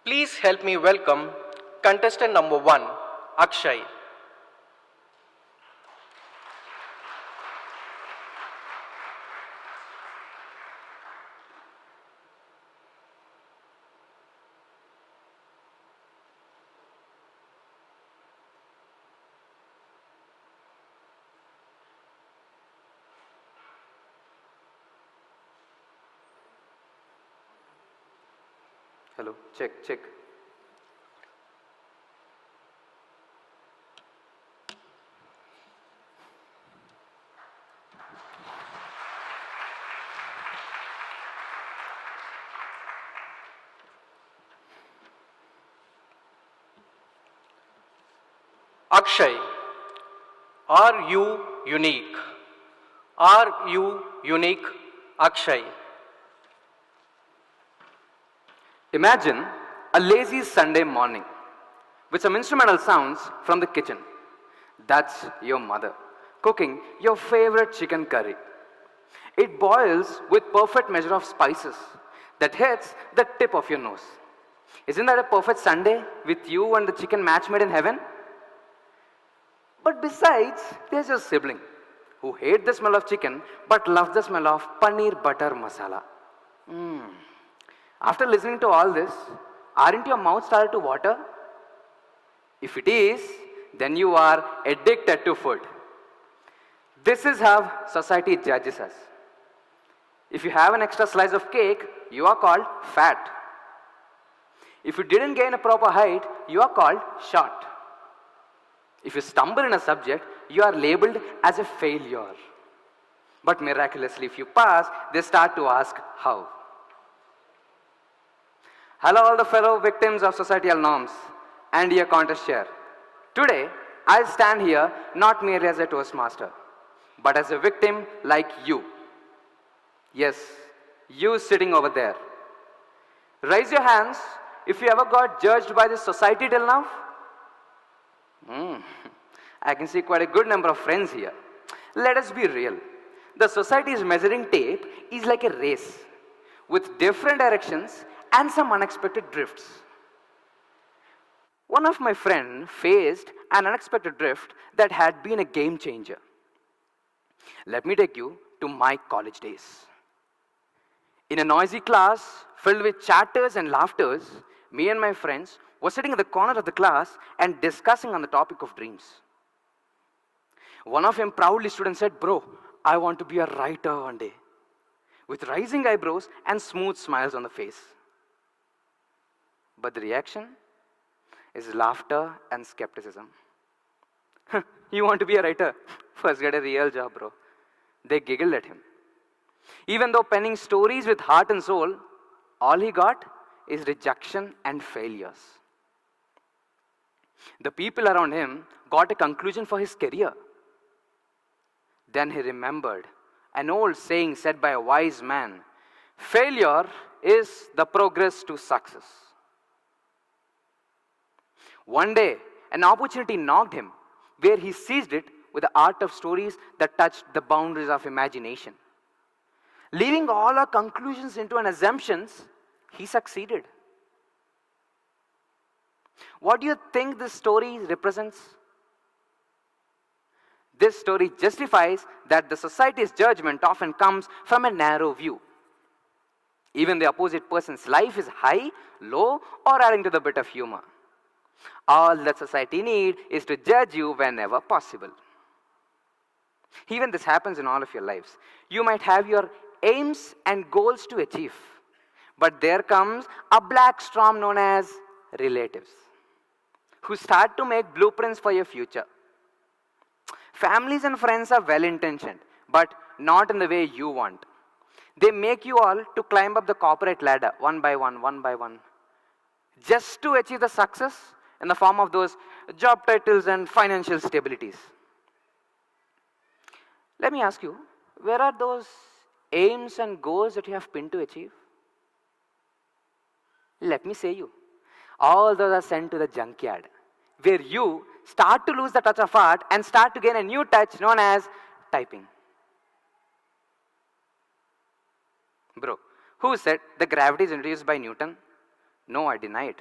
Please help me welcome contestant number 1, Akshay. Hello, check, check. Akshay, are you unique? Are you unique, Akshay? Imagine a lazy Sunday morning with some instrumental sounds from the kitchen. That's your mother cooking your favorite chicken curry. It boils with perfect measure of spices that hits the tip of your nose. Isn't that a perfect Sunday with you and the chicken match made in heaven? But besides, there's your sibling who hate the smell of chicken but loves the smell of paneer butter masala. After listening to all this, aren't your mouth started to water? If it is, then you are addicted to food. This is how society judges us. If you have an extra slice of cake, you are called fat. If you didn't gain a proper height, you are called short. If you stumble in a subject, you are labeled as a failure. But miraculously, if you pass, they start to ask how. Hello, all the fellow victims of societal norms and your contest chair. Today, I stand here not merely as a Toastmaster, but as a victim like you. Yes, you sitting over there. Raise your hands if you ever got judged by this society till now. I can see quite a good number of friends here. Let us be real. The society's measuring tape is like a race with different directions and some unexpected drifts. One of my friends faced an unexpected drift that had been a game changer. Let me take you to my college days. In a noisy class filled with chatters and laughters, me and my friends were sitting in the corner of the class and discussing on the topic of dreams. One of them proudly stood and said, "Bro, I want to be a writer one day," with rising eyebrows and smooth smiles on the face. But the reaction is laughter and skepticism. "You want to be a writer? First get a real job, bro." They giggled at him. Even though penning stories with heart and soul, all he got is rejection and failures. The people around him got a conclusion for his career. Then he remembered an old saying said by a wise man: failure is the progress to success. One day, an opportunity knocked him where he seized it with the art of stories that touched the boundaries of imagination. Leaving all our conclusions into an assumptions, he succeeded. What do you think this story represents? This story justifies that the society's judgment often comes from a narrow view. Even the opposite person's life is high, low, or adding to the bit of humor. All that society needs is to judge you whenever possible. Even this happens in all of your lives. You might have your aims and goals to achieve, but there comes a black storm known as relatives, who start to make blueprints for your future. Families and friends are well-intentioned, but not in the way you want. They make you all to climb up the corporate ladder one by one, just to achieve the success in the form of those job titles and financial stabilities. Let me ask you, where are those aims and goals that you have pinned to achieve? Let me say you, all those are sent to the junkyard, where you start to lose the touch of art and start to gain a new touch known as typing. Bro, who said the gravity is introduced by Newton? No, I deny it.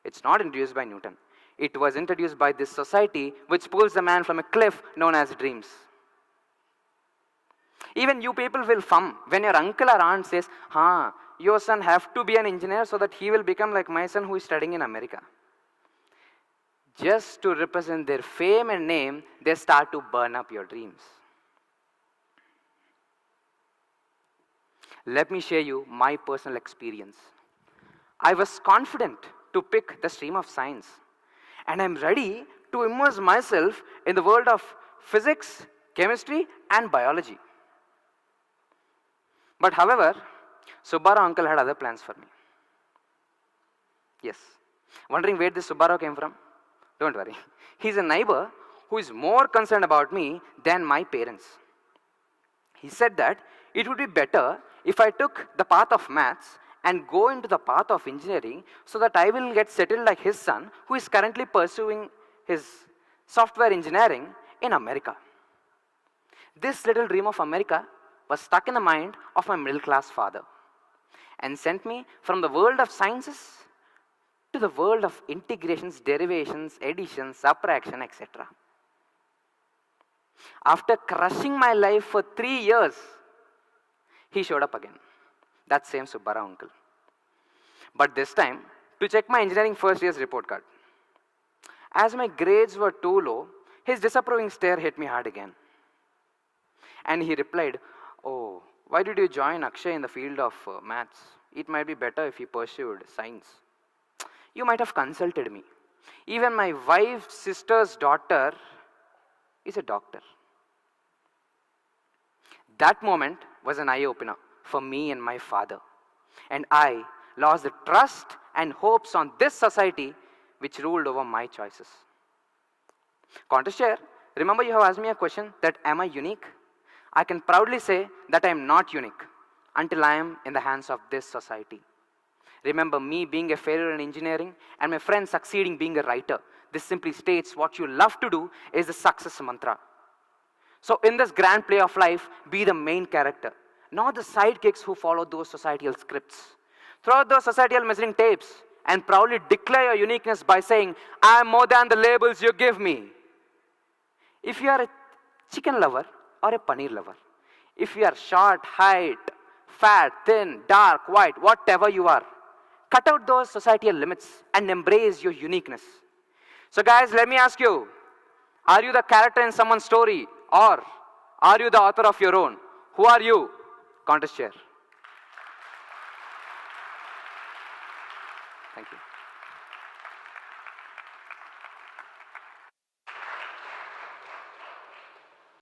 It's not introduced by Newton. It was introduced by this society which pulls the man from a cliff known as dreams. Even you people will fum when your uncle or aunt says, your son have to be an engineer so that he will become like my son who is studying in America. Just to represent their fame and name, they start to burn up your dreams. Let me share you my personal experience. I was confident to pick the stream of science, and I'm ready to immerse myself in the world of physics, chemistry, and biology. But however, Subbarao uncle had other plans for me. Yes. Wondering where this Subbarao came from? Don't worry. He's a neighbor who is more concerned about me than my parents. He said that it would be better if I took the path of maths and go into the path of engineering so that I will get settled like his son who is currently pursuing his software engineering in America. This little dream of America was stuck in the mind of my middle class father and sent me from the world of sciences to the world of integrations, derivations, addition, subtraction, etc. After crushing my life for 3 years, he showed up again. That same Subbarao uncle. But this time, to check my engineering first year's report card. As my grades were too low, his disapproving stare hit me hard again. And he replied, "Oh, why did you join Akshay in the field of maths? It might be better if you pursued science. You might have consulted me. Even my wife's sister's daughter is a doctor." That moment was an eye-opener for me and my father. And I lost the trust and hopes on this society which ruled over my choices. Contest share, remember you have asked me a question that am I unique? I can proudly say that I am not unique until I am in the hands of this society. Remember me being a failure in engineering and my friend succeeding being a writer. This simply states what you love to do is the success mantra. So in this grand play of life, be the main character, not the sidekicks who follow those societal scripts. Throw out those societal measuring tapes and proudly declare your uniqueness by saying, "I am more than the labels you give me." If you are a chicken lover or a paneer lover, if you are short, height, fat, thin, dark, white, whatever you are, cut out those societal limits and embrace your uniqueness. So guys, let me ask you, are you the character in someone's story or are you the author of your own? Who are you? Contest share.